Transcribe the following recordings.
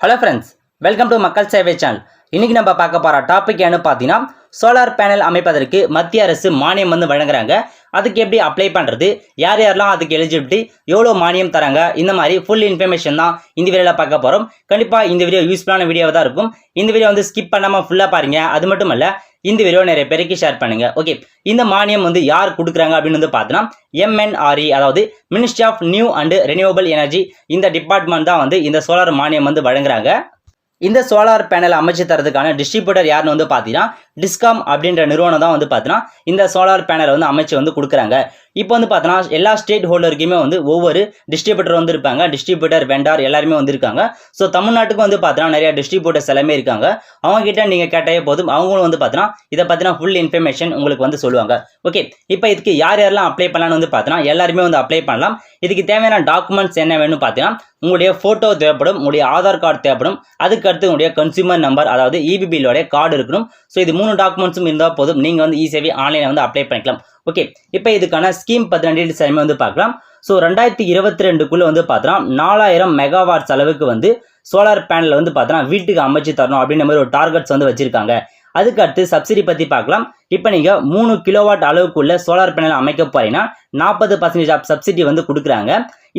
Hello friends, welcome to மக்கள் சேவை channel. இன்னைக்கு நம்ம பார்க்க போகிற டாபிக் என்ன பார்த்தீங்கன்னா, சோலார் பேனல் அமைப்பதற்கு மத்திய அரசு மானியம் வழங்குறாங்க. அதுக்கு எப்படி அப்ளை பண்ணுறது, யார் யாரெல்லாம் அதுக்கு எலிஜிபிலிட்டி, எவ்வளோ மானியம் தராங்க, இந்த மாதிரி ஃபுல் இன்ஃபர்மேஷன் தான் இந்த வீடியோவில் பார்க்க போகிறோம். கண்டிப்பாக இந்த வீடியோ யூஸ்ஃபுல்லான வீடியோவாக தான் இருக்கும். இந்த வீடியோ ஸ்கிப் பண்ணாமல் ஃபுல்லாக பாருங்க. அது மட்டும் இல்லை, இந்த வீடியோ நிறைய பேருக்கு ஷேர் பண்ணுங்க. ஓகே, இந்த மானியம் யார் கொடுக்குறாங்க அப்படின்னு பார்த்தீங்கன்னா MNRE, அதாவது ministry of new and renewable energy, இந்த டிபார்ட்மெண்ட் தான் இந்த சோலார் மானியம் வழங்குறாங்க. இந்த சோலார் பேனல் அமைச்சு தரதுக்கான டிஸ்ட்ரிபியூட்டர் யாருன்னு பார்த்தீங்கன்னா டிஸ்காம் அப்படின்ற நிறுவனம் தான் பார்த்தீங்கன்னா இந்த சோலார் பேனல் அமைச்சு கொடுக்குறாங்க. இப்போ பார்த்தீங்கன்னா எல்லா ஸ்டேட் ஹோல்டருக்குமே ஒவ்வொரு டிஸ்ட்ரிபியூட்டர் இருப்பாங்க. டிஸ்ட்ரிபியூட்டர் வெண்டார் எல்லாருமே இருக்காங்க. ஸோ தமிழ்நாட்டுக்கு பார்த்தீங்கன்னா நிறைய டிஸ்ட்ரிபியூட்டர்ஸ் எல்லாமே இருக்காங்க. அவங்க கிட்ட நீங்கள் கேட்டாலே போதும், அவங்களும் பார்த்தீங்கன்னா இதை பற்றின ஃபுல் இன்ஃபர்மேஷன் உங்களுக்கு சொல்லுவாங்க. ஓகே, இப்போ இதுக்கு யார் யாரெல்லாம் அப்ளை பண்ணலாம்னு பார்த்தீங்கன்னா எல்லாருமே அப்ளை பண்ணலாம். இதுக்கு தேவையான டாக்குமெண்ட்ஸ் என்ன வேணும்னு பார்த்தீங்கன்னா உங்களுடைய ஃபோட்டோ தேவைப்படும், உங்களுடைய ஆதார் கார்டு தேவைப்படும், அதுக்கடுத்து உங்களுடைய கன்சியூமர் நம்பர், அதாவது EB பில்லோடைய கார்டு இருக்கணும். ஸோ இது 3 டாக்குமெண்ட்ஸும் இருந்தால் போதும், நீங்கள் ஈஸியாகவே ஆன்லைனில் அப்ளை பண்ணிக்கலாம். ஓகே, இப்போ இதுக்கான ஸ்கீம் 12 எல்லாமே பார்க்கலாம். ஸோ 2022க்குள்ளே பார்த்தோன்னா 4000 மெகாவாட்ஸ் அளவுக்கு சோலார் பேனல் பார்த்தோன்னா வீட்டுக்கு அமைச்சு தரணும் அப்படின்ற மாதிரி ஒரு டார்கெட்ஸ் வச்சிருக்காங்க. அதுக்கு அடுத்து சப்சிடி பற்றி பார்க்கலாம். இப்போ நீங்கள் 3 கிலோவாட் அளவுக்குள்ள சோலார் பேனல் அமைக்க போறீங்கன்னா 40% ஆஃப் சப்சிடி கொடுக்குறாங்க.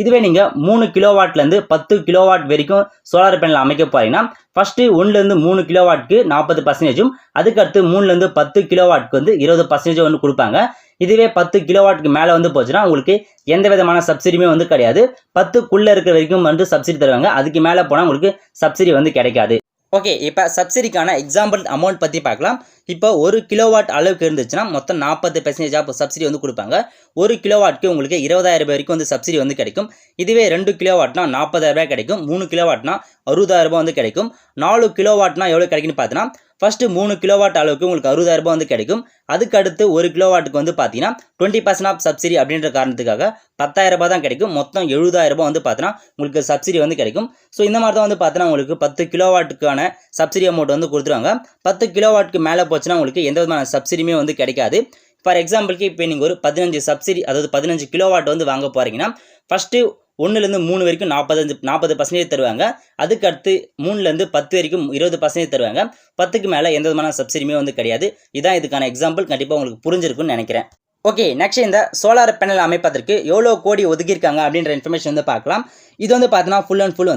இதுவே நீங்கள் 3 கிலோவாட்லேருந்து 10 கிலோவாட் வரைக்கும் சோலார் பேனல் அமைக்க போறீங்கன்னா ஃபர்ஸ்ட்டு 1லேருந்து 3 கிலோவாட்க்கு 40%, அதுக்கடுத்து 3லேருந்து 10 கிலோவாட்க்கு 20% கொடுப்பாங்க. இதுவே 10 கிலோவாட்க்கு மேலே போச்சுன்னா உங்களுக்கு எந்த விதமான சப்சிடியுமே கிடையாது. 10க்குள்ளே இருக்கிற வரைக்கும் சப்சிடி தருவாங்க. அதுக்கு மேலே போனால் உங்களுக்கு சப்சிடி கிடைக்காது. ஓகே, இப்போ சப்சிடிக்கான எக்ஸாம்பிள் அமௌண்ட் பற்றி பார்க்கலாம். இப்போ 1 கிலோவாட் அளவுக்கு இருந்துச்சுன்னா மொத்தம் 40% ஆஃப் சப்சிடி கொடுப்பாங்க. 1 கிலோவாட்க்கு உங்களுக்கு 20,000 வரைக்கும் சப்சிடி கிடைக்கும். இதுவே 2 கிலோவாட்னா 40,000 கிடைக்கும். 3 கிலோவாட்னா 60,000 கிடைக்கும். 4 கிலோவாட்னா எவ்வளோ கிடைக்குன்னு பார்த்தீங்கன்னா ஃபர்ஸ்ட்டு 3 கிலோவாட் அளவுக்கு உங்களுக்கு 60,000 கிடைக்கும். அதுக்கு அடுத்து 1 கிலோவாட்டுக்கு பார்த்தீங்கன்னா 20% ஆஃப் சப்சிடி அப்படின்ற காரணத்துக்காக 10,000 தான் கிடைக்கும். மொத்தம் 70,000 பார்த்தீங்கன்னா உங்களுக்கு சப்சிடி கிடைக்கும். ஸோ இந்த மாதிரி தான் பார்த்தீங்கன்னா உங்களுக்கு 10 கிலோவாட்டுக்கான சப்சிடி அமௌண்ட் கொடுத்துருவாங்க. 10 கிலோவாட்டுக்கு மேலே போச்சுன்னா உங்களுக்கு எந்த விதமான சப்சிடியுமே கிடைக்காது. ஃபார் எக்ஸாம்பிளுக்கு இப்போ நீங்கள் ஒரு 15 சப்சிடி, அதாவது 15 கிலோவாட் வாங்க போகிறீங்கன்னா ஃபஸ்ட்டு 1லேருந்து 3 வரைக்கும் 40% தருவாங்க. அதுக்கு அடுத்து 3லேருந்து 10 வரைக்கும் 20% தருவாங்க. 10க்கு மேலே எந்த விதமான சப்சிடியுமே கிடையாது. இதான் இதுக்கான எக்ஸாம்பிள். கண்டிப்பாக உங்களுக்கு புரிஞ்சிருக்குன்னு நினைக்கிறேன். ஓகே, நெக்ஸ்ட் இந்த சோலார் பேனல் அமைப்பதற்கு எவ்வளோ கோடி ஒதுக்கியிருக்காங்க அப்படின்ற இன்ஃபர்மேஷன் பார்க்கலாம். இது பார்த்தீங்கன்னா ஃபுல் அண்ட் ஃபுல்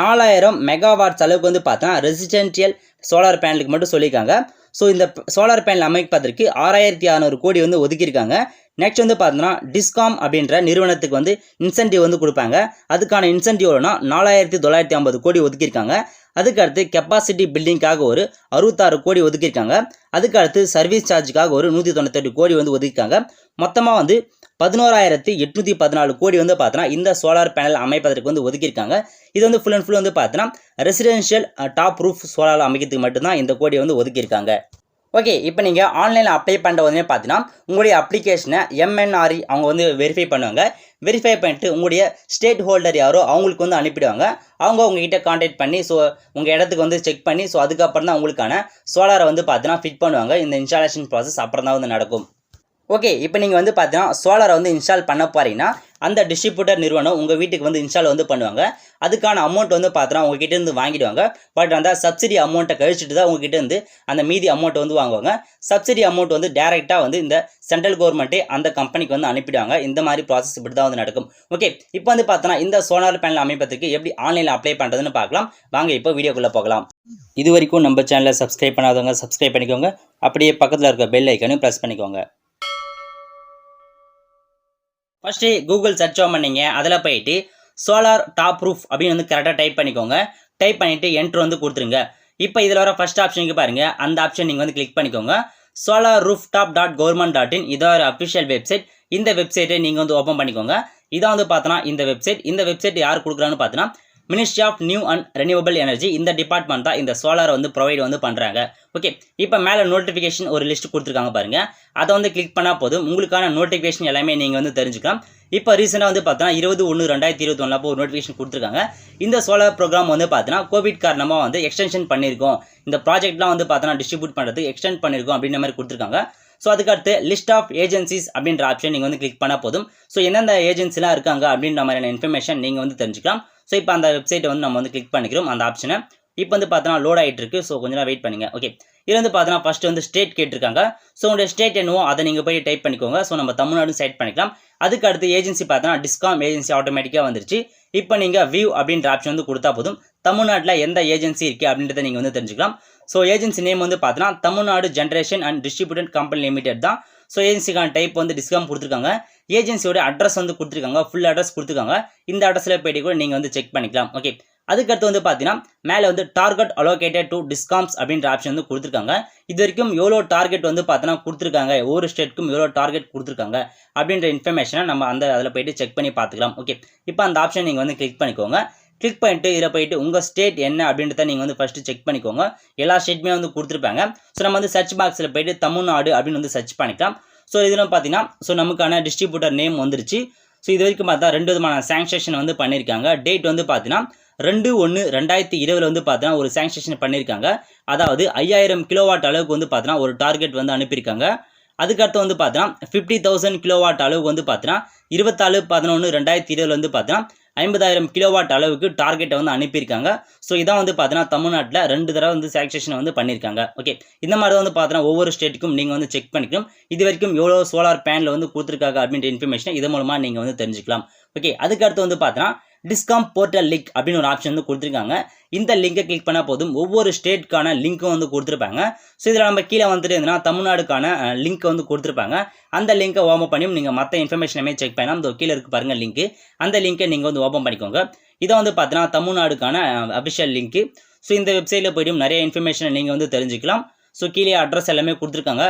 4000 மெகாவாட்ஸ் அளவுக்கு பார்த்தீங்கன்னா ரெசிடென்ஷியல் சோலார் பேனலுக்கு மட்டும் சொல்லியிருக்காங்க. ஸோ இந்த சோலார் பேனல் அமைப்பதற்கு 6600 கோடி ஒதுக்கியிருக்காங்க. நெக்ஸ்ட் பார்த்தீங்கன்னா டிஸ்காம் அப்படின்ற நிறுவனத்துக்கு இன்சென்டிவ் கொடுப்பாங்க. அதுக்கான இன்சென்டிவ் எவ்வளோனா 4950 கோடி ஒதுக்கியிருக்காங்க. அதுக்கு அடுத்து கெப்பாசிட்டி பில்டிங்காக ஒரு 66 கோடி ஒதுக்கியிருக்காங்க. அதுக்கு அடுத்து சர்வீஸ் சார்ஜுக்காக ஒரு 198 கோடி ஒதுக்கியிருக்காங்க. மொத்தமாக 11,814 கோடி பார்த்தீங்கன்னா இந்த சோலார் பேனல் அமைப்பதற்கு ஒதுக்கியிருக்காங்க. இது ஃபுல் அண்ட் ஃபுல் பார்த்தீங்கன்னா ரெசிடென்ஷியல் டாப் ரூஃப் சோலார் அமைக்கிறதுக்கு மட்டும்தான் இந்த கோடி ஒதுக்கியிருக்காங்க. ஓகே, இப்போ நீங்கள் ஆன்லைனில் அப்ளை பண்ணுற உடனே பார்த்தீங்கன்னா உங்களுடைய அப்ளிகேஷனை MNRE அவங்க வெரிஃபை பண்ணுவாங்க. வெரிஃபை பண்ணிட்டு உங்களுடைய ஸ்டேட் ஹோல்டர் யாரோ அவங்களுக்கு அனுப்பிடுவாங்க. அவங்க உங்ககிட்ட கான்டாக்ட் பண்ணி ஸோ உங்கள் இடத்துக்கு செக் பண்ணி ஸோ அதுக்கப்புறம் தான் உங்களுக்கான சோலாரை பார்த்தீங்கன்னா ஃபிட் பண்ணுவாங்க. இந்த இன்ஸ்டாலேஷன் ப்ராசஸ் அப்புறம் தான் நடக்கும். ஓகே, இப்போ நீங்கள் பார்த்தீங்கன்னா சோலாரை இன்ஸ்டால் பண்ண போறீங்கன்னா அந்த டிஸ்ட்ரிபியூட்டர் நிறுவனம் உங்கள் வீட்டுக்கு இன்ஸ்டால் பண்ணுவாங்க. அதுக்கான அமௌண்ட் பார்த்தீங்கன்னா உங்ககிட்ட இருந்து வாங்கிடுவாங்க. பட் அந்த சப்சிடி அமௌண்ட்டை கழிச்சிட்டு தான் உங்ககிட்ட அந்த மீதி அமௌண்ட் வாங்குவாங்க. சப்சிடி அமௌண்ட் டேரெக்டாக இந்த சென்ட்ரல் கவர்மெண்ட்டே அந்த கம்பெனிக்கு அனுப்பிடுவாங்க. இந்த மாதிரி ப்ராசஸ் இப்படி தான் நடக்கும். ஓகே, இப்போ பார்த்தீங்கன்னா இந்த சோலார் பேனல் அமைப்பதற்கு எப்படி ஆன்லைனில் அப்ளை பண்ணுறதுன்னு பார்க்கலாம். வாங்க இப்போ வீடியோக்குள்ளே போகலாம். இது வரைக்கும் நம்ம சேனலை சப்ஸ்கிரைப் பண்ணாதவங்க சப்ஸ்கிரைப் பண்ணிக்கோங்க. அப்படியே பக்கத்தில் இருக்க பெல் ஐக்கனையும் ப்ரெஸ் பண்ணிக்கோங்க. ஃபஸ்ட்டு கூகுள் சர்ச் பண்ணிங்க, அதில் போயிட்டு சோலார் டாப் ரூஃப் அப்படின்னு கரெக்டாக டைப் பண்ணிக்கோங்க. டைப் பண்ணிவிட்டு என்ட்ரு கொடுத்துருங்க. இப்போ இதில் வர ஃபஸ்ட் ஆப்ஷனுக்கு பாருங்கள், அந்த ஆப்ஷன் நீங்கள் கிளிக் பண்ணிக்கோங்க. solarrooftop.government.in இதான் ஒரு அஃபிஷியல் வெப்சைட். இந்த வெப்சைட்டை நீங்கள் ஓப்பன் பண்ணிக்கோங்க. இதான் பார்த்தோன்னா இந்த வெப்சைட். இந்த வெப்சைட் யார் கொடுக்குறான்னு பார்த்தீங்கன்னா ministry of new and renewable energy, இந்த டிபார்ட்மெண்ட் தான் இந்த சோலாரை ப்ரொவைட் பண்ணுறாங்க. ஓகே, இப்போ மேலே நோட்டிஃபிகேஷன் ஒரு லிஸ்ட் கொடுத்துருக்காங்க பாருங்கள். அதை கிளிக் பண்ணால் போதும், உங்களுக்கான நோட்டிஃபிகேஷன் எல்லாமே நீங்கள் தெரிஞ்சுக்கலாம். இப்போ ரீசெண்டாக பார்த்தீங்கன்னா 20/1/2021 அப்போ ஒரு நோட்டிஃபிகேஷன் கொடுத்துருக்காங்க. இந்த சோலார் ப்ரோக்ராம் பார்த்தீங்கன்னா கோவிட் காரணமாக எக்ஸ்டென்ஷன் பண்ணியிருக்கோம். இந்த ப்ராஜெக்ட்லாம் பார்த்தீங்கன்னா டிஸ்ட்ரிபியூட் பண்ணுறது எக்ஸ்டெண்ட் பண்ணியிருக்கோம் அப்படின்ற மாதிரி கொடுத்துருக்காங்க. ஸோ அதுக்கடுத்து லிஸ்ட் ஆஃப் ஏஜென்சிஸ் அப்படின்ற ஆப்ஷன் நீங்கள் கிளிக் பண்ணால் போதும். ஸோ எந்தெந்த ஏஜென்சிலாம் இருக்காங்க அப்படின்ற மாதிரியான இன்ஃபர்மேஷன் நீங்கள் தெரிஞ்சுக்கலாம். ஸோ இப்போ அந்த வெப்சைட்டை வந்து நம்ம வந்து கிளிக் பண்ணிக்கிறோம் அந்த ஆப்ஷனை. இப்போ வந்து பார்த்தோன்னா லோட் ஆகிட்டு இருக்கு. ஸோ கொஞ்ச நேரம் வெயிட் பண்ணுங்க. ஓகே, இது வந்து பார்த்தோன்னா ஃபர்ஸ்ட் வந்து ஸ்டேட் கேட்டிருக்காங்க. ஸோ உங்களுடைய ஸ்டேட் என்னவோ அதை நீங்கள் போய் டைப் பண்ணிக்கோங்க. ஸோ நம்ம தமிழ்நாடு செலக்ட் பண்ணிக்கலாம். அதுக்கு அடுத்து ஏஜென்சி பார்த்தோன்னா டிஸ்காம் ஏஜென்சி ஆட்டோமேட்டிக்காக வந்துருச்சு. இப்போ நீங்கள் வியூ அப்படின்ற ஆப்ஷன் வந்து கொடுத்தா போதும் தமிழ்நாட்டில் எந்த ஏஜென்சி இருக்குது அப்படின்றத நீங்கள் வந்து தெரிஞ்சுக்கலாம். ஸோ ஏஜென்சி நேம் வந்து பார்த்தோன்னா Tamil Nadu generation and distributed company limited தான். ஸோ ஏஜென்சிக்கான டைப் வந்து டிஸ்காம் கொடுத்துருக்காங்க. ஏஜென்சியோட அட்ரஸ் வந்து கொடுத்துருக்காங்க, ஃபுல் அட்ரஸ் கொடுத்துருக்காங்க. இந்த அட்ரஸில் போய்ட்டு கூட நீங்கள் வந்து செக் பண்ணிக்கலாம். ஓகே, அதுக்கடுத்து வந்து பார்த்தீங்கன்னா மேலே வந்து டார்கெட் அலோகேட்டட் டு டிஸ்காம்ஸ் அப்படின்ற ஆப்ஷன் வந்து கொடுத்துருக்காங்க. இது வரைக்கும் எவ்வளோ டார்கெட் வந்து பார்த்தோன்னா கொடுத்துருக்காங்க, ஒவ்வொரு ஸ்டேட்டுக்கும் எவ்வளோ டார்கெட் கொடுத்துருக்காங்க அப்படின்ற இன்ஃபர்மேஷனை நம்ம அதில் போய்ட்டு செக் பண்ணி பார்த்துக்கலாம். ஓகே, இப்போ அந்த ஆப்ஷன் நீங்கள் வந்து கிளிக் பண்ணிக்கோங்க. கிளிக் பண்ணிட்டு இதில் போயிட்டு உங்கள் ஸ்டேட் என்ன அப்படின்றத நீங்கள் வந்து ஃபஸ்ட்டு செக் பண்ணிக்கோங்க. எல்லா ஸ்டேட்டுமே வந்து கொடுத்துருப்பாங்க. ஸோ நம்ம வந்து சர்ச் பாக்ஸில் போயிட்டு தமிழ்நாடு அப்படின்னு வந்து சர்ச் பண்ணிக்கலாம். ஸோ இதில் பார்த்தீங்கன்னா ஸோ நமக்கான டிஸ்ட்ரிபியூட்டர் நேம் வந்துருச்சு. ஸோ இது வரைக்கும் பார்த்தா 2 விதமான சாங்ஷன் வந்து பண்ணியிருக்காங்க. டேட் வந்து பார்த்தீங்கன்னா 2/1/2020 வந்து பார்த்தீங்கன்னா ஒரு சாங்ஷன் பண்ணியிருக்காங்க. அதாவது 5000 கிலோவாட் அளவுக்கு வந்து பார்த்தீங்கன்னா ஒரு டார்கெட் வந்து அனுப்பியிருக்காங்க. அதுக்கடுத்து வந்து பார்த்தீங்கன்னா 50,000 கிலோவாட் அளவுக்கு வந்து பார்த்தீங்கன்னா 24/11/2020 வந்து பார்த்தீங்கன்னா 50,000 கிலோவாட் அளவுக்கு டார்கெட்டை வந்து அனுப்பியிருக்காங்க. ஸோ இதான் வந்து பார்த்தீங்கன்னா தமிழ்நாட்டில் 2 தடவை வந்து சாங்ஷன் வந்து பண்ணியிருக்காங்க. ஓகே, இந்த மாதிரி தான் வந்து பார்த்தீங்கன்னா ஒவ்வொரு ஸ்டேட்டுக்கும் நீங்கள் வந்து செக் பண்ணிக்கணும். இது வரைக்கும் எவ்வளோ சோலார் பேனல் வந்து கொடுத்துருக்காங்க அப்படின்ற இன்ஃபர்மேஷனை இது மூலமாக நீங்கள் வந்து தெரிஞ்சுக்கலாம். ஓகே, அதுக்கடுத்து வந்து பார்த்தீங்கன்னா டிஸ்காம் போர்ட்டல் லிங்க் அப்படின்னு ஒரு ஆப்ஷன் வந்து கொடுத்துருக்காங்க. இந்த லிங்கை கிளிக் பண்ணால் போதும் ஒவ்வொரு ஸ்டேட்டுக்கான லிங்க்கும் வந்து கொடுத்துருப்பாங்க. ஸோ இதில் நம்ம கீழே வந்துட்டு இருந்ததுன்னா தமிழ்நாடுக்கான லிங்க் வந்து கொடுத்துருப்பாங்க. அந்த லிங்கை ஓப்பன் பண்ணியும் நீங்கள் மற்ற இன்ஃபர்மேஷனுமே செக் பண்ணலாம். இந்த கீழே இருக்கு பாருங்கள் லிங்க்கு, அந்த லிங்கை நீங்கள் வந்து ஓப்பன் பண்ணிக்கோங்க. இதை வந்து பார்த்தீங்கன்னா தமிழ்நாடுக்கான அஃபிஷியல் லிங்க்கு. ஸோ இந்த வெப்சைட்டில் போய்ட்டும் நிறைய இன்ஃபர்மேஷனை நீங்கள் வந்து தெரிஞ்சுக்கலாம். ஸோ கீழே அட்ரஸ் எல்லாமே கொடுத்துருக்காங்க,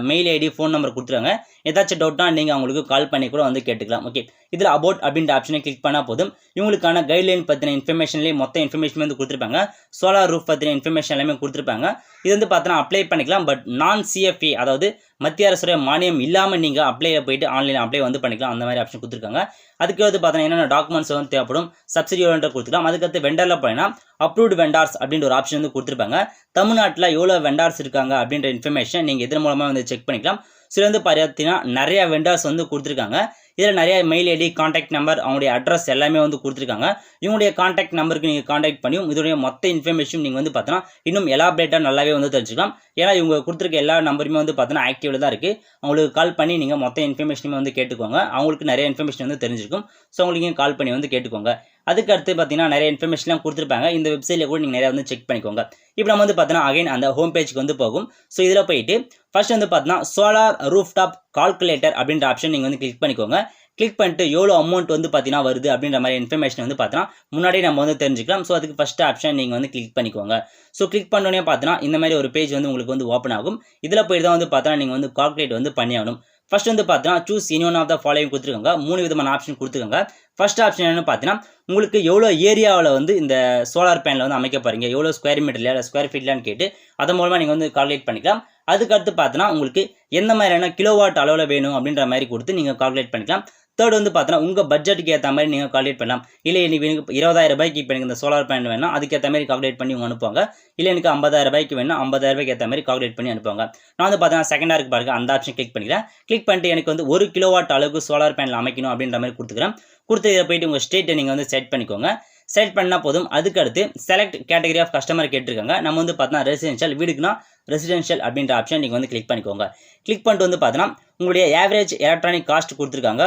மெயில் ஐடி ஃபோன் நம்பர் கொடுத்துருக்காங்க. ஏதாச்சும் டவுட்னா நீங்கள் அவங்களுக்கு கால் பண்ணி கூட வந்து கேட்டுக்கலாம். ஓகே, இதில் அபவுட் அப்படின்ற ஆப்ஷனை கிளிக் பண்ணால் போதும் இவங்களுக்கான கைட்லைன் பற்றின இன்ஃபர்மேஷன்லேயே மொத்த இன்ஃபர்மேஷன் வந்து கொடுத்துருப்பாங்க. சோலார் ரூஃப் பற்றின இன்ஃபர்மேஷன் எல்லாமே கொடுத்துருப்பாங்க. இது வந்து பார்த்தோன்னா அப்ளை பண்ணிக்கலாம். பட் நான் சிஎஃப்இ அதாவது மத்திய அரசுடைய மானியம் இல்லாமல் நீங்கள் அப்ளைல போயிட்டு ஆன்லைன் அப்ளை வந்து பண்ணிக்கலாம். அந்த மாதிரி ஆப்ஷன் கொடுத்துருக்காங்க. அதுக்கு வந்து பார்த்தீங்கன்னா என்னென்ன டாக்குமெண்ட்ஸ் வந்து தேவைப்படும், சப்சிடி ஓரியன்ட் கொடுத்துக்கலாம். அதுக்கடுத்து வெண்டரில் போனீங்கன்னா அப்ரூவ்டு வெண்டார்ஸ் அப்படின்ற ஒரு ஆப்ஷன் வந்து கொடுத்துருப்பாங்க. தமிழ்நாட்டில் எவ்வளோ வெண்டார்ஸ் இருக்காங்க அப்படின்ற இன்ஃபர்மேஷன் நீங்கள் இதன் மூலமாக வந்து செக் பண்ணிக்கலாம். சில வந்து பார்த்தீங்கன்னா நிறைய வெண்டார்ஸ் வந்து கொடுத்துருக்காங்க. இதில் நிறைய மெயில் ஐடி, காண்டாக்ட் நம்பர், அவங்களுடைய அட்ரஸ் எல்லாமே வந்து கொடுத்துருக்காங்க. இவங்களுடைய காண்டாக்ட் நம்பருக்கு நீங்கள் காண்டாக்ட் பண்ணியும் இதோடைய மொத்த இன்ஃபர்மேஷன் நீங்கள் வந்து பார்த்தோன்னா இன்னும் எலாபரேட்டாக நல்லாவே வந்து தெரிஞ்சுக்கலாம். ஏன்னா இவங்க கொடுத்துருக்க எல்லா நம்பருமே வந்து பார்த்தோன்னா ஆக்டிவில் தான் இருக்குது. அவங்களுக்கு கால் பண்ணி நீங்கள் மொத்த இன்ஃபர்மேஷனுமே வந்து கேட்டுக்கோங்க. அவங்களுக்கு நிறைய இன்ஃபர்மேஷன் வந்து தெரிஞ்சிருக்கும். ஸோ அவங்களுக்கு கால் பண்ணி வந்து கேட்டுக்கோங்க. அதுக்கு அடுத்து பார்த்தீங்கன்னா நிறைய இன்ஃபர்மேஷன்லாம் கொடுத்துருப்பாங்க. இந்த வெப்சைட்டில் கூட நீங்கள் நிறையா வந்து செக் பண்ணிக்கோங்க. இப்போ நம்ம வந்து பார்த்தோன்னா அகைன் அந்த ஹோம் பேஜுக்கு வந்து போகும். ஸோ இதில் போயிட்டு ஃபர்ஸ்ட் வந்து பார்த்தீங்கன்னா சோலார் ரூஃப்டாப் கால்குலேட்டர் அப்படின்ற ஆப்ஷன் நீங்கள் வந்து கிளிக் பண்ணிக்கோங்க. கிளிக் பண்ணிட்டு எவ்வளோ அமௌண்ட் வந்து பார்த்தீங்கன்னா வருது அப்படின்ற மாதிரி இன்ஃபர்மேஷன் வந்து பார்த்தீங்கன்னா முன்னாடி நம்ம வந்து தெரிஞ்சுக்கலாம். ஸோ அதுக்கு ஃபஸ்ட் ஆப்ஷன் நீங்கள் வந்து கிளிக் பண்ணிக்கோங்க. ஸோ கிளிக் பண்ணோன்னே பார்த்தீங்கன்னா இந்த மாதிரி ஒரு பேஜ் வந்து உங்களுக்கு வந்து ஓப்பன் ஆகும். இதில் போய் தான் வந்து பார்த்தீங்கன்னா நீங்கள் வந்து கால்குலேட் வந்து பண்ணி ஆகணும். ஃபர்ஸ்ட் வந்து பார்த்தீங்கன்னா choose any one of the following கொடுத்துருக்காங்க. 3 விதமான ஆப்ஷன் கொடுத்துருக்காங்க. ஃபர்ஸ்ட் ஆப்ஷன் என்னன்னு பார்த்தீங்கன்னா உங்களுக்கு எவ்வளோ ஏரியாவில் வந்து இந்த சோலார் பேனல் வந்து அமைக்க போகிறீங்க, எவ்வளோ ஸ்கொயர் மீட்டர்லையா இல்லை ஸ்கொயர் ஃபீட்லான்னு கேட்டு அதன் மூலமாக நீங்கள் வந்து கால்குலேட் பண்ணிக்கலாம். அதுக்கடுத்து பார்த்தீங்கன்னா உங்களுக்கு எந்த மாதிரியான கிலோவாட் அளவில் வேணும் அப்படின்ற மாதிரி கொடுத்து நீங்கள் கால்குலேட் பண்ணிக்கலாம். தேர்ட் வந்து பார்த்தீங்கன்னா உங்கள் பட்ஜெட்டுக்கு ஏற்ற மாதிரி நீங்கள் கால்குலேட் பண்ணலாம். இல்லை எனக்கு 20,000 ரூபாய்க்கு இப்போ எனக்கு இந்த சோலார் பேனல் வேணும், அதுக்கேற்ற மாதிரி கால்குலேட் பண்ணி அவங்க அனுப்புவாங்க. இல்லை எனக்கு 50,000 ரூபாய்க்கு வேணும், 50,000 ரூபாய்க்கு ஏற்ற மாதிரி கால்குலேட் பண்ணி அனுப்புவாங்க. நான் வந்து பார்த்தீங்கன்னா செகண்டாக இருக்கு பாருங்க, அந்த ஆப்ஷன் கிளிக் பண்ணிக்கிறேன். கிளிக் பண்ணிட்டு எனக்கு வந்து 1 கிலோவாட் அளவுக்கு சோலார் பேனல் அமைக்கணும் அப்படின்ற மாதிரி கொடுத்துக்கிறேன். கொடுத்து இதை போயிட்டு உங்கள் ஸ்டேட்டை நீங்கள் வந்து செட் பண்ணிக்கோங்க. செலக்ட் பண்ணால் போதும். அதுக்கடுத்து செலக்ட் கேட்டகரி ஆஃப் கஸ்டமர் கேட்டிருக்காங்க. நம்ம வந்து பார்த்தீங்கன்னா ரெசிடென்ஷியல், வீடுக்குன்னா ரெசிடென்ஷியல் அப்படின்ற ஆப்ஷன் நீங்கள் வந்து கிளிக் பண்ணிக்கோங்க. கிளிக் பண்ணிட்டு வந்து பார்த்தீங்கன்னா உங்களுடைய ஆவரேஜ் எலக்ட்ரானிக் காஸ்ட் கொடுத்துருக்காங்க.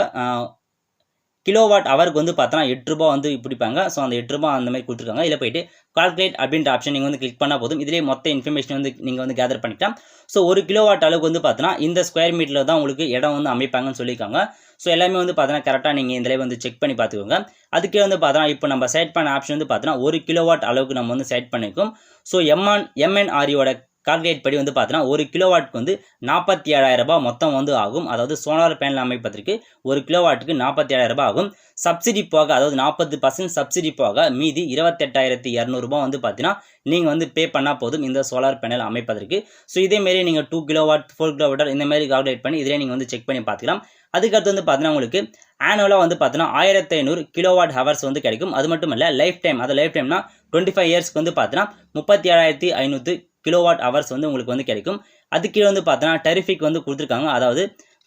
கிலோவாட் அவருக்கு வந்து பார்த்தோன்னா 8 ரூபா வந்து பிடிப்பாங்க. ஸோ அந்த 8 ரூபா அந்த மாதிரி கொடுத்துருக்காங்க. இதில் போயிட்டு கால்குலேட் அப்படின்ற ஆப்ஷன் நீங்கள் வந்து கிளிக் பண்ணால் போதும். இதிலே மொத்த இன்ஃபர்மேஷன் வந்து நீங்கள் வந்து கேதர் பண்ணிக்கலாம். ஸோ 1 கிலோவாட் அளவுக்கு வந்து பார்த்தோன்னா இந்த ஸ்கொயர் மீட்டரில் தான் உங்களுக்கு இடம் வந்து அமைப்பாங்கன்னு சொல்லியிருக்காங்க. ஸோ எல்லாமே வந்து பார்த்தோன்னா கரெக்டாக நீங்கள் இதிலே வந்து செக் பண்ணி பார்த்துக்கோங்க. அதுக்கே வந்து பார்த்தோன்னா இப்போ நம்ம செலக்ட் பண்ண ஆப்ஷன் வந்து பார்த்தோன்னா 1 கிலோவாட் அளவுக்கு நம்ம வந்து செலக்ட் பண்ணியிருக்கோம். ஸோ எம்என்ஆரியோட கால்குலேட் படி வந்து பார்த்தீங்கன்னா 1 கிலோவாட்டுக்கு வந்து 47,000 ரூபாய் மொத்தம் வந்து ஆகும். அதாவது சோலார் பேனல் அமைப்பதற்கு 1 கிலோவாட்டுக்கு 47,000 ரூபாய் ஆகும். சப்சிடி போக, அதாவது 40% சப்சிடி போக மீதி 28,200 ரூபாய் வந்து பார்த்தீங்கன்னா நீங்கள் வந்து பே பண்ணால் போதும் இந்த சோலார் பேனல் அமைப்பதற்கு. ஸோ இதேமாரி நீங்கள் 2 கிலோவாட் 4 கிலோவாட் இந்த மாதிரி கால்குலேட் பண்ணி இதிலே நீங்கள் வந்து செக் பண்ணி பார்த்துக்கலாம். அதுக்கடுத்து வந்து பார்த்தீங்கன்னா உங்களுக்கு ஆனுவலாக வந்து பார்த்தீங்கன்னா 1500 கிலோவாட் ஹவர்ஸ் வந்து கிடைக்கும். அது மட்டும் இல்லை லைஃப் டைம், அது லைஃப் டைம்னா 25 இயர்ஸ்க்கு வந்து பார்த்தீங்கன்னா 37,500 கிலோவாட் ஹவர்ஸ் வந்து உங்களுக்கு வந்து கிடைக்கும். அதுக்கு வந்து பார்த்தீங்கன்னா டெரிஃபிக் வந்து கொடுத்துருக்காங்க. அதாவது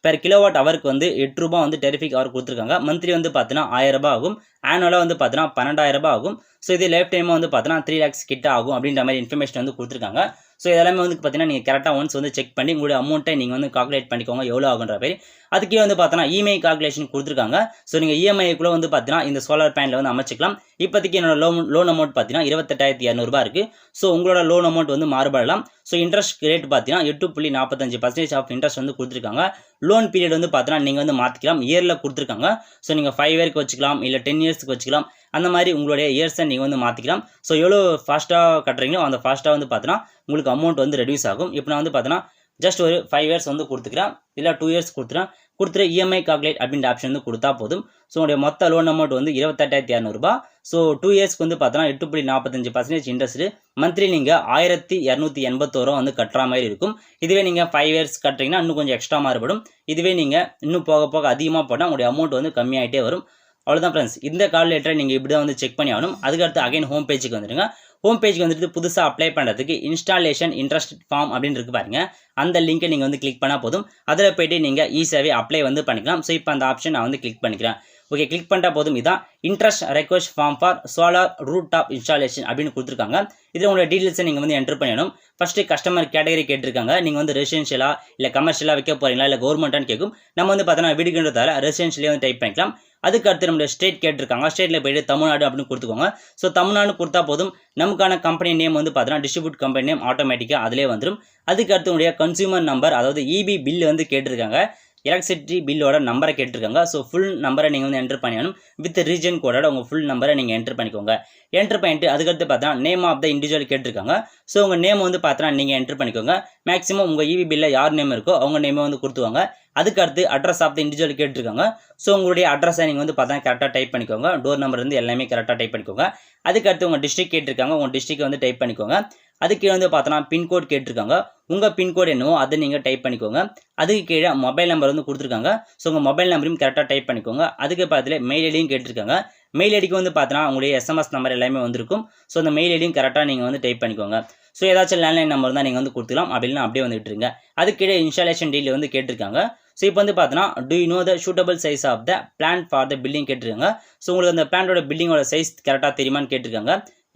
பெர் கிலோவாட் ஹவருக்கு வந்து 8 ரூபாய் வந்து டெரிஃபிக் ஹவர் கொடுத்துருக்காங்க. மந்த்லி வந்து பார்த்தீங்கன்னா 1000 ரூபாய் ஆகும். ஆனுவலாக வந்து பார்த்தீங்கன்னா 12000 ரூபாய் ஆகும். ஸோ இது லைஃப் டைமாக வந்து பார்த்தீங்கன்னா 3 lakhs கிட்ட ஆகும் அப்படின்ற மாதிரி இன்ஃபர்மேஷன் வந்து கொடுத்துருக்காங்க. ஸோ இதெல்லாமே வந்து பார்த்தீங்கன்னா நீங்கள் கரெக்டாக ஒன்ஸ் வந்து செக் பண்ணி உங்களுடைய அமௌண்ட்டை நீங்கள் வந்து கால்குலேட் பண்ணிக்கோங்க எவ்வளோ ஆகுன்ற மாதிரி. அதுக்கே வந்து பார்த்தீங்கன்னா இஎம்ஐ கால்குலேஷன் கொடுத்துருக்காங்க. ஸோ நீங்கள் இஎம்ஐக்குள்ளே வந்து பார்த்தீங்கன்னா இந்த சோலார் பேனலை வந்து அமைச்சிக்கலாம். இப்போதைக்கு என்னோட லோன் அமௌண்ட் பார்த்தீங்கன்னா 28,200 ரூபாய் இருக்குது. ஸோ உங்களோட லோன் அமௌண்ட் வந்து மாறுபடலாம். ஸோ இன்ட்ரெஸ்ட் ரேட் பார்த்தீங்கன்னா 8.45% ஆஃப் இன்ட்ரெஸ்ட் வந்து கொடுத்துருக்காங்க. லோன் பீரியட் வந்து பார்த்தீங்கன்னா நீங்கள் வந்து மாற்றிக்கலாம். இயரில் கொடுத்துருக்காங்க. ஸோ நீங்கள் 5 இயர்க்கு வச்சுக்கலாம், இல்லை 10 இயர்ஸ்க்கு வச்சுக்கலாம். அந்த மாதிரி உங்களுடைய இயர்ஸை நீங்கள் வந்து மாற்றிக்கலாம். ஸோ எவ்வளோ ஃபாஸ்ட்டாக கட்டுறீங்களோ அந்த ஃபாஸ்ட்டாக வந்து பார்த்தீங்கன்னா உங்களுக்கு அமௌண்ட் வந்து ரெடியூஸ் ஆகும். இப்போ நான் வந்து பார்த்தீங்கன்னா ஜஸ்ட் ஒரு 5 இயர்ஸ் வந்து கொடுத்துக்கிறேன், இல்லை 2 இயர்ஸ் கொடுத்துட்டு இஎம்ஐ கால்குலேட் அப்படின்ற ஆப்ஷன் வந்து கொடுத்தா போதும். ஸோ உங்களுடைய மொத்த லோன் அமௌண்ட் வந்து 28,200 ரூபாய். ஸோ 2 இயர்ஸ்க்கு வந்து பார்த்தீங்கன்னா 8.45% இன்ட்ரெஸ்ட். மந்த்லி நீங்கள் 1281 ரூபா வந்து கட்டுற மாதிரி இருக்கும். இதுவே நீங்கள் 5 இயர்ஸ் கட்டுறீங்கன்னா இன்னும் கொஞ்சம் எக்ஸ்ட்ரா மாறுபடும். இதுவே நீங்கள் இன்னும் போக போக அதிகமாக போட்டால் உங்களுடைய அமௌண்ட் வந்து கம்மியாகிட்டே வரும். அவ்வளோதான் ஃப்ரெண்ட்ஸ். இந்த கால்குலேட்டரை நீங்கள் இப்படி தான் வந்து செக் பண்ணி ஆகணும். அதுக்கடுத்து அகைன் ஹோம் பேஜுக்கு வந்துடுங்க. ஹோம் பேஜுக்கு வந்துட்டு புதுசாக அப்ளை பண்ணுறதுக்கு இன்ஸ்டாலேஷன் இன்ட்ரெஸ்ட் ஃபார்ம் அப்படின்னு இருக்கு பாருங்க. அந்த லிங்கை நீங்கள் வந்து கிளிக் பண்ணால் போதும். அதில் போய்ட்டு நீங்கள் ஈஸியாகவே அப்ளை வந்து பண்ணிக்கலாம். ஸோ இப்போ அந்த ஆப்ஷன் நான் வந்து கிளிக் பண்ணிக்கிறேன். ஓகே, கிளிக் பண்ணிட்டா போதும். இதான் interest request form for solar rooftop installation அப்படின்னு கொடுத்துருக்காங்க. இதில் உங்களோட டீட்டெயில்ஸை நீங்கள் வந்து என்டர் பண்ணணும். ஃபஸ்ட்டு கஸ்டமர் கேட்டகரி கேட்டிருக்காங்க. நீங்கள் வந்து ரெசிடென்ஷியலாக இல்லை கமர்ஷியலாக வைக்க போகிறீங்களா இல்லை கவர்மெண்ட்டான்னு கேட்கும். நம்ம வந்து பார்த்தோன்னா வீடுன்றதால ரெசிடென்ஷியலே வந்து டைப் பண்ணிக்கலாம். அதுக்கு அடுத்து நம்மளுடைய ஸ்டேட் கேட்டிருக்காங்க. ஸ்டேட்டில் போய்ட்டு தமிழ்நாடு அப்படின்னு கொடுத்துக்கோங்க. ஸோ தமிழ்நாடு கொடுத்தா போதும். நமக்கான கம்பெனி நேம் வந்து பார்த்தீங்கன்னா டிஸ்ட்ரிபியூட் கம்பெனி நேம் ஆட்டோமேட்டிக்காக அதிலே வந்துடும். அதுக்கு அடுத்து உங்களுடைய கன்சியூமர் நம்பர், அதாவது இபி பில் வந்து கேட்டிருக்காங்க. எலக்ட்ரிசிட்டி பில்லோட நம்பரை கேட்டிருக்காங்க. ஸோ ஃபுல் நம்பரை நீங்கள் வந்து என்டர் பண்ணிடணும். வித் ரீஜன் கோடோட உங்கள் ஃபுல் நம்பரை நீங்கள் என்டர் பண்ணிக்கோங்க. என்டர் பண்ணிட்டு அதுக்கடுத்து பார்த்தா நேம் ஆஃப் த இண்டிவிஜுவல் கேட்டிருக்காங்க. ஸோ உங்கள் நேம் வந்து பார்த்தா நீங்கள் என்டர் பண்ணிக்கோங்க. மேக்ஸிமம் உங்கள் இபி பில்லில் யார் நேம் இருக்கோ அவங்க நேமை வந்து கொடுத்துவாங்க. அதுக்கடுத்து அட்ரஸ் ஆஃப் த இண்டிவிஜுவல் கேட்டிருக்காங்க. ஸோ உங்களுடைய அட்ரஸை நீங்கள் வந்து பார்த்தா கரெக்டாக டைப் பண்ணிக்கோங்க. டோர் நம்பர் வந்து எல்லாமே கரெக்டாக டைப் பண்ணிக்கோங்க. அதுக்கடுத்து உங்கள் டிஸ்ட்ரிக்ட் கேட்டிருக்காங்க. உங்கள் டிஸ்ட்ரிக்ட் வந்து டைப் பண்ணிக்கோங்க. அதுக்கு வந்து பார்த்தோன்னா பின்கோட் கேட்டிருக்காங்க. உங்கள் பின்கோடு என்னவோ அதை நீங்கள் டைப் பண்ணிக்கோங்க. அதுக்கு கீழே மொபைல் நம்பர் வந்து கொடுத்துருக்காங்க. ஸோ உங்கள் மொபைல் நம்பரையும் கரெக்டாக டைப் பண்ணிக்கோங்க. அதுக்கு பக்கத்தில் மெயில் ஐடியும் கேட்டிருக்காங்க. மெயில் ஐடிக்கு வந்து பார்த்தோன்னா உங்களுடைய எஸ்எம்எஸ் நம்பர் எல்லாமே வந்திருக்கும். ஸோ அந்த மெயில் ஐடியும் கரெக்டாக நீங்கள் வந்து டைப் பண்ணிக்கோங்க. ஸோ ஏதாச்சும் லேண்ட்லைன் நம்பர் தான் நீங்கள் வந்து கொடுத்துக்கலாம். அப்படின்னா அப்படியே வந்து விட்டுருங்க. அதுக்கு கீழே இன்ஸ்டாலேஷன் டீல் வந்து கேட்டிருக்காங்க. ஸோ இப்போ வந்து பார்த்தோன்னா do you know the suitable size of the plan for the building கேட்டிருக்காங்க. ஸோ உங்களுக்கு அந்த பிளானோட பில்டிங்கோட சைஸ் கரெக்டாக தெரியுமான்னு கேட்டிருக்காங்க.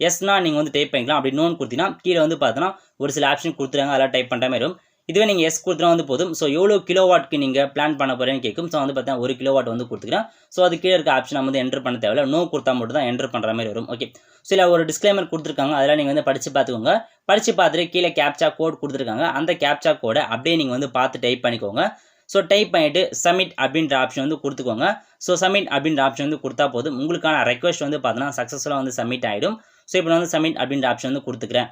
எஸ்னா நீங்கள் வந்து டைப் பண்ணிக்கலாம். அப்படி நோன் கொடுத்தீங்கன்னா கீழே வந்து பார்த்தோன்னா ஒரு சில ஆப்ஷன் கொடுத்துருக்காங்க. அதெல்லாம் டைப் பண்ணுற மாதிரி வரும். இதுவே நீங்கள் எஸ் கொடுத்தா வந்து போதும். ஸோ எவ்வளோ கிலோவாட்க்கு நீங்கள் பிளான் பண்ண போகிறேன்னு கேட்கும். ஸோ வந்து பார்த்தீங்கன்னா 1 கிலோவாட் வந்து கொடுத்துக்கிறேன். ஸோ அது கீழே இருக்க ஆப்ஷன் நம்ம வந்து என்டர் பண்ண தேவையில்ல. நோ கொடுத்தா மட்டும் தான் என்டர் பண்ணுற மாதிரி வரும். ஓகே, ஸோ இல்லை ஒரு டிஸ்க்ளைமர் கொடுத்துருக்காங்க. அதெல்லாம் நீங்கள் வந்து படித்து பார்த்துக்கோங்க. படித்து பார்த்துட்டு கீழே கேப்சா கோட் கொடுத்துருக்காங்க. அந்த கேப்சா கோடை அப்படியே நீங்கள் வந்து பார்த்து டைப் பண்ணிக்கோங்க. ஸோ டைப் பண்ணிவிட்டு சப்மிட் அப்படின்ற ஆப்ஷன் வந்து கொடுத்துக்கோங்க. ஸோ சப்மிட் அப்படின்ற ஆப்ஷன் வந்து கொடுத்தா போதும். உங்களுக்கான ரெக்வஸ்ட் வந்து பார்த்தீங்கன்னா சக்ஸஸ்ஃபுல்லாக வந்து சப்மிட் ஆகிடும். ஸோ இப்போ நான் வந்து சப்மிட் அப்படின்ற ஆப்ஷன் வந்து கொடுத்துக்கிறேன்.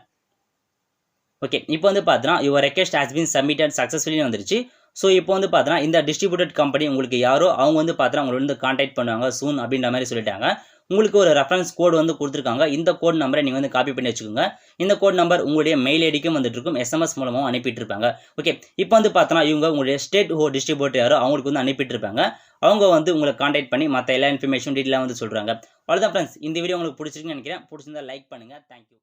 ஓகே, இப்போ வந்து பார்த்தீங்கன்னா your request has been submitted successfully வந்துருச்சு. ஸோ இப்போ வந்து பார்த்தீங்கன்னா இந்த டிஸ்ட்ரிபியூட்டட் கம்பெனி உங்களுக்கு யாரோ அவங்க வந்து பார்த்தீங்கன்னா உங்களை வந்து கான்டாக்ட் பண்ணுவாங்க சூன் அப்படின்ற மாதிரி சொல்லிட்டாங்க. உங்களுக்கு ஒரு ரெஃபரன்ஸ் கோடு வந்து கொடுத்துருக்காங்க. இந்த கோட் நம்பரை நீங்கள் வந்து காப்பி பண்ணி வச்சுக்கோங்க. இந்த கோட் நம்பர் உங்களுடைய மெயில் ஐடிக்கும் வந்துட்டு இருக்கும். எஸ்எம்எஸ் மூலமாக அனுப்பிட்டு இருப்பாங்க. ஓகே, இப்போ வந்து பார்த்தோன்னா இவங்க உங்களுடைய ஸ்டேட் டிஸ்ட்ரிபியூட்டர் யாரோ அவங்களுக்கு வந்து அனுப்பிட்டு இருப்பாங்க. அவங்க வந்து உங்களை கான்டாக்ட் பண்ணி மற்ற எல்லா இன்ஃபர்மேஷன் டீட்டெயிலாக வந்து சொல்கிறாங்க. அவ்வளோதான் ஃப்ரெண்ட்ஸ். இந்த வீடியோ உங்களுக்கு பிடிச்சிருக்குன்னு நினைக்கிறேன். பிடிச்சிருந்தா லைக் பண்ணுங்கள். தேங்க்யூ.